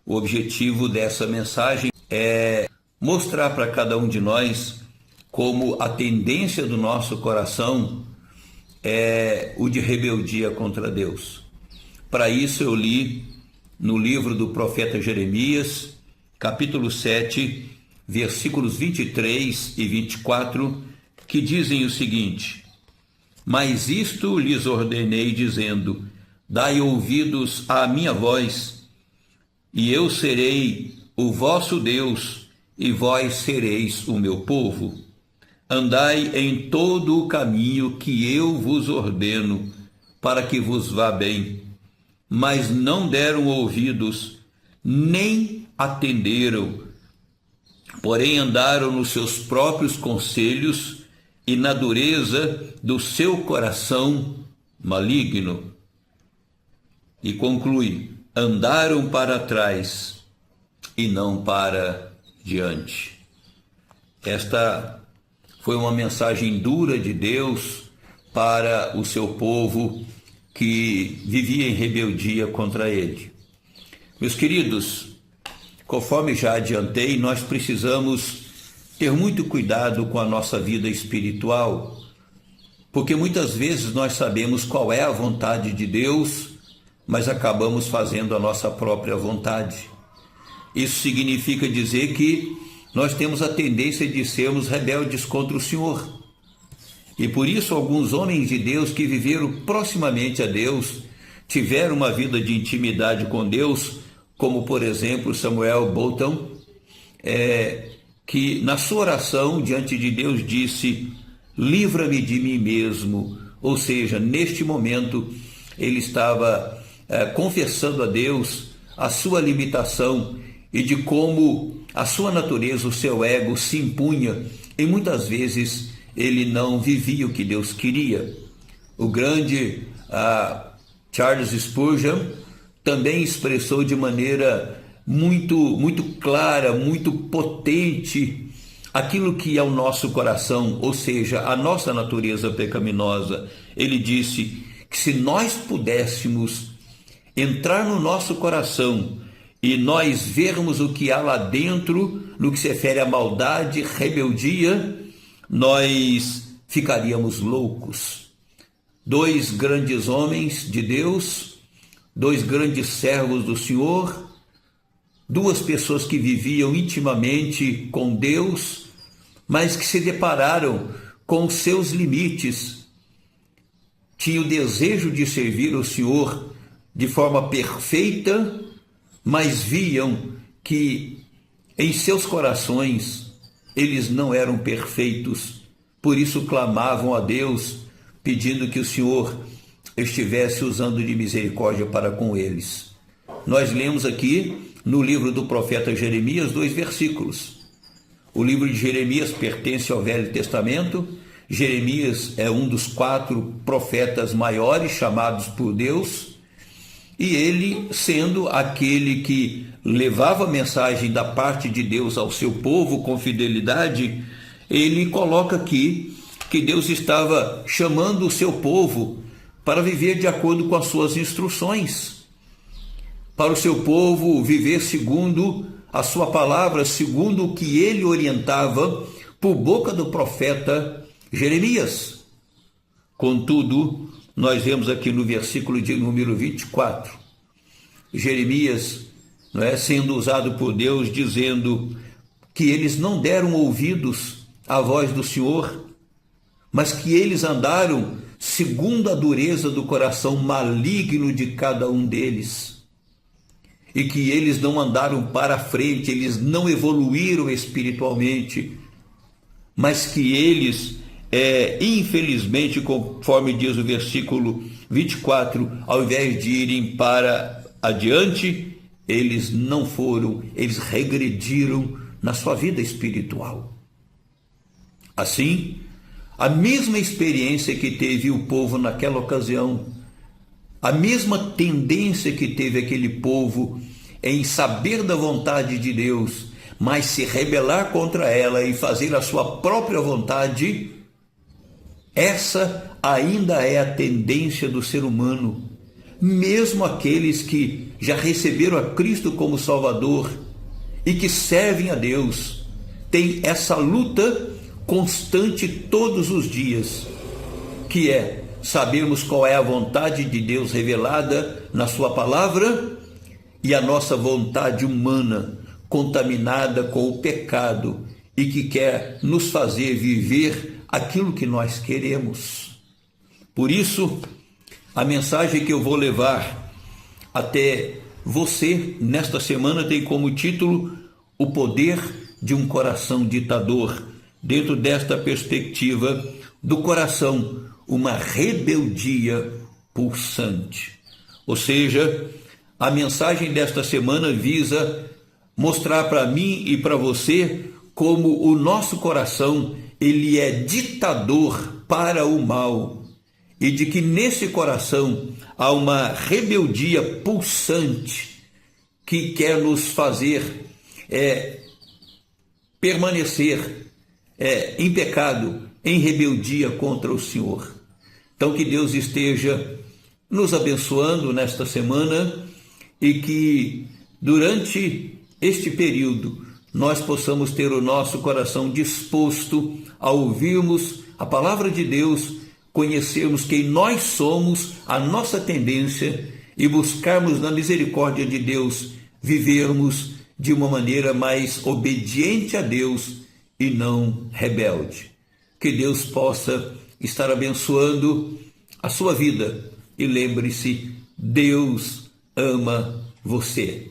O objetivo dessa mensagem é mostrar para cada um de nós como a tendência do nosso coração é o de rebeldia contra Deus. Para isso eu li no livro do profeta Jeremias, capítulo 7, versículos 23 e 24, que dizem o seguinte: Mas isto lhes ordenei, dizendo: Dai ouvidos à minha voz, e eu serei o vosso Deus, e vós sereis o meu povo. Andai em todo o caminho que eu vos ordeno, para que vos vá bem. Mas não deram ouvidos, nem atenderam, porém andaram nos seus próprios conselhos e na dureza do seu coração maligno. E conclui: andaram para trás e não para diante. Esta foi uma mensagem dura de Deus para o seu povo que vivia em rebeldia contra ele. Meus queridos, conforme já adiantei, nós precisamos ter muito cuidado com a nossa vida espiritual, porque muitas vezes nós sabemos qual é a vontade de Deus, mas acabamos fazendo a nossa própria vontade. Isso significa dizer que nós temos a tendência de sermos rebeldes contra o Senhor. E por isso alguns homens de Deus que viveram proximamente a Deus, tiveram uma vida de intimidade com Deus, como por exemplo Samuel Bolton, que na sua oração diante de Deus disse: livra-me de mim mesmo. Ou seja, neste momento ele estava confessando a Deus a sua limitação e de como a sua natureza, o seu ego se impunha, e muitas vezes ele não vivia o que Deus queria. O grande Charles Spurgeon também expressou de maneira muito clara, muito potente, aquilo que é o nosso coração, ou seja, a nossa natureza pecaminosa. Ele disse que se nós pudéssemos entrar no nosso coração e nós vermos o que há lá dentro, no que se refere à maldade, rebeldia, nós ficaríamos loucos. Dois grandes homens de Deus, dois grandes servos do Senhor, duas pessoas que viviam intimamente com Deus, mas que se depararam com seus limites. Tinham o desejo de servir o Senhor de forma perfeita, mas viam que em seus corações eles não eram perfeitos. Por isso clamavam a Deus, pedindo que o Senhor estivesse usando de misericórdia para com eles. Nós lemos aqui no livro do profeta Jeremias 2 versículos. O livro de Jeremias pertence ao Velho Testamento. Jeremias é um dos 4 profetas maiores chamados por Deus, e ele, sendo aquele que levava a mensagem da parte de Deus ao seu povo com fidelidade, ele coloca aqui que Deus estava chamando o seu povo para viver de acordo com as suas instruções, para o seu povo viver segundo a sua palavra, segundo o que ele orientava por boca do profeta Jeremias. Contudo, nós vemos aqui no versículo de número 24, Jeremias, sendo usado por Deus, dizendo que eles não deram ouvidos à voz do Senhor, mas que eles andaram segundo a dureza do coração maligno de cada um deles, e que eles não andaram para frente, eles não evoluíram espiritualmente, mas que eles, infelizmente, conforme diz o versículo 24, ao invés de irem para adiante, eles não foram, eles regrediram na sua vida espiritual. Assim, a mesma experiência que teve o povo naquela ocasião, a mesma tendência que teve aquele povo em saber da vontade de Deus, mas se rebelar contra ela e fazer a sua própria vontade, essa ainda é a tendência do ser humano. mesmo aqueles que já receberam a Cristo como Salvador e que servem a Deus, têm essa luta constante todos os dias, que é sabermos qual é a vontade de Deus revelada na sua palavra e a nossa vontade humana contaminada com o pecado e que quer nos fazer viver aquilo que nós queremos. Por isso, a mensagem que eu vou levar até você nesta semana tem como título O Poder de um Coração Ditador, dentro desta perspectiva do coração, uma rebeldia pulsante. Ou seja, a mensagem desta semana visa mostrar para mim e para você como o nosso coração ele é ditador para o mal e de que nesse coração há uma rebeldia pulsante que quer nos fazer permanecer em pecado, em rebeldia contra o Senhor. Então que Deus esteja nos abençoando nesta semana e que durante este período nós possamos ter o nosso coração disposto a ouvirmos a palavra de Deus, conhecermos quem nós somos, a nossa tendência e buscarmos na misericórdia de Deus vivermos de uma maneira mais obediente a Deus e não rebelde. Que Deus possa estar abençoando a sua vida e lembre-se, Deus ama você.